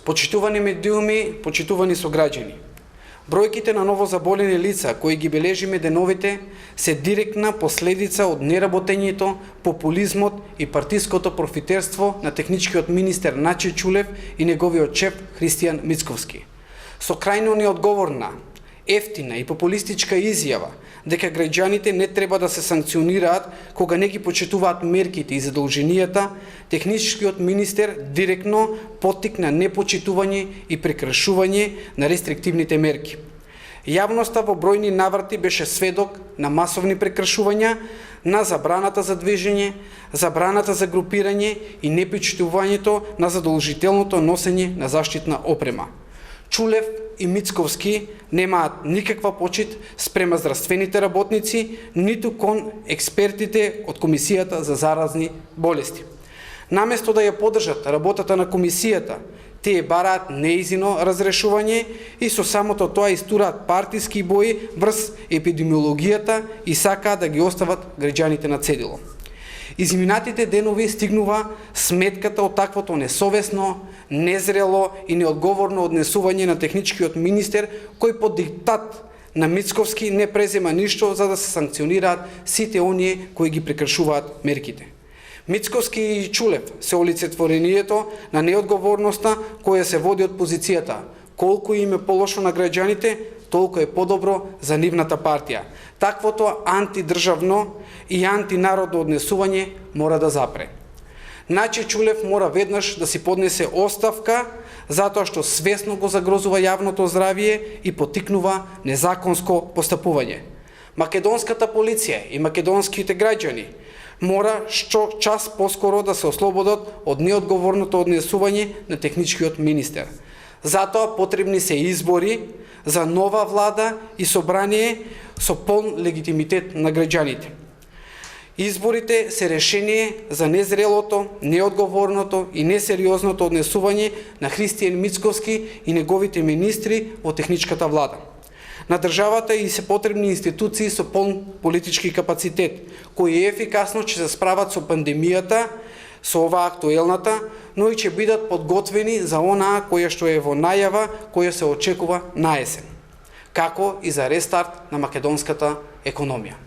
Почитувани медиуми, почитувани сограѓани. Бројките на новозаболени лица кои ги бележиме деновите се директна последица од неработењето, популизмот и партиското профитерство на техничкиот министер Наче Чулев и неговиот шеф Христијан Мицковски. Со крајно неодговорна, ефтина и популистичка изјава дека граѓаните не треба да се санкционираат кога не ги почитуваат мерките и задолженијата, техничкиот министер директно поттикна непочитување и прекрашување на рестриктивните мерки. Јавноста во бројни наврати беше сведок на масовни прекрашувања на забраната за движење, забраната за групирање и непочитувањето на задолжителното носење на заштитна опрема. Чулев и Мицковски немаат никаква почит спрема здравствените работници, ниту кон експертите од Комисијата за заразни болести. Наместо да ја поддржат работата на комисијата, тие бараат неизино разрешување и со самото тоа истураат партиски бои врз епидемиологијата и сакаат да ги остават граѓаните на цедило. Изминатите денови стигнува сметката од таквото несовесно, незрело и неодговорно однесување на техничкиот министер, кој под диктат на Мицковски не презема ништо за да се санкционираат сите оние кои ги прекршуваат мерките. Мицковски и Чулев се олицетворението на неодговорноста која се води од позицијата. Колку им е полошо на граѓаните, толку е подобро за нивната партија. Таквото антидржавно и антинародно однесување мора да запре. Наче Чулев мора веднаш да си поднесе оставка затоа што свесно го загрозува јавното здравје и поттикнува незаконско постапување. Македонската полиција и македонските граѓани мора што час поскоро да се ослободат од неодговорното однесување на техничкиот министер. Затоа потребни се избори за нова влада и собрание со полн легитимитет на граѓаните. Изборите се решение за незрелото, неодговорното и несериозното однесување на Христијан Мицковски и неговите министри во техничката влада. На државата и се потребни институции со полн политички капацитет, кои ефикасно ќе се справат со пандемијата, со оваа актуелната, но и ќе бидат подготвени за онаа која што е во најава, која се очекува на есен, како и за рестарт на македонската економија.